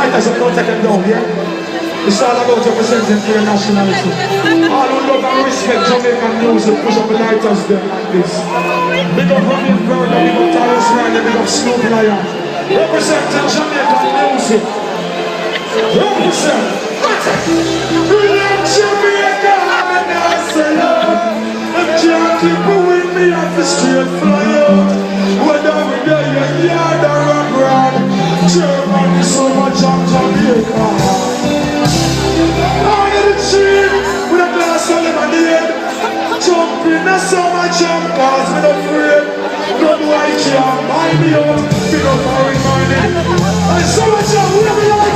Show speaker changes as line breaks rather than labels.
lighters up, don't take them down, yeah? It's all about representing for your nationality. All who love and respect Jamaican music, push up the lighters there like this. Big up Robin Burger, big up Talos Ryder, big up Snoop Lion. Representing Jamaican music. Represent. Brilliant Jamaica, and I say, if can't keep with me off the street fly out. Whether we there in yard or abroad, German is so much of Jamaica. Out of the tree, with a glass of lemonade, jumping a summer jump, cause we're not afraid. Don't know why you can't buy me out, feel up for reminding. And so much of whatever you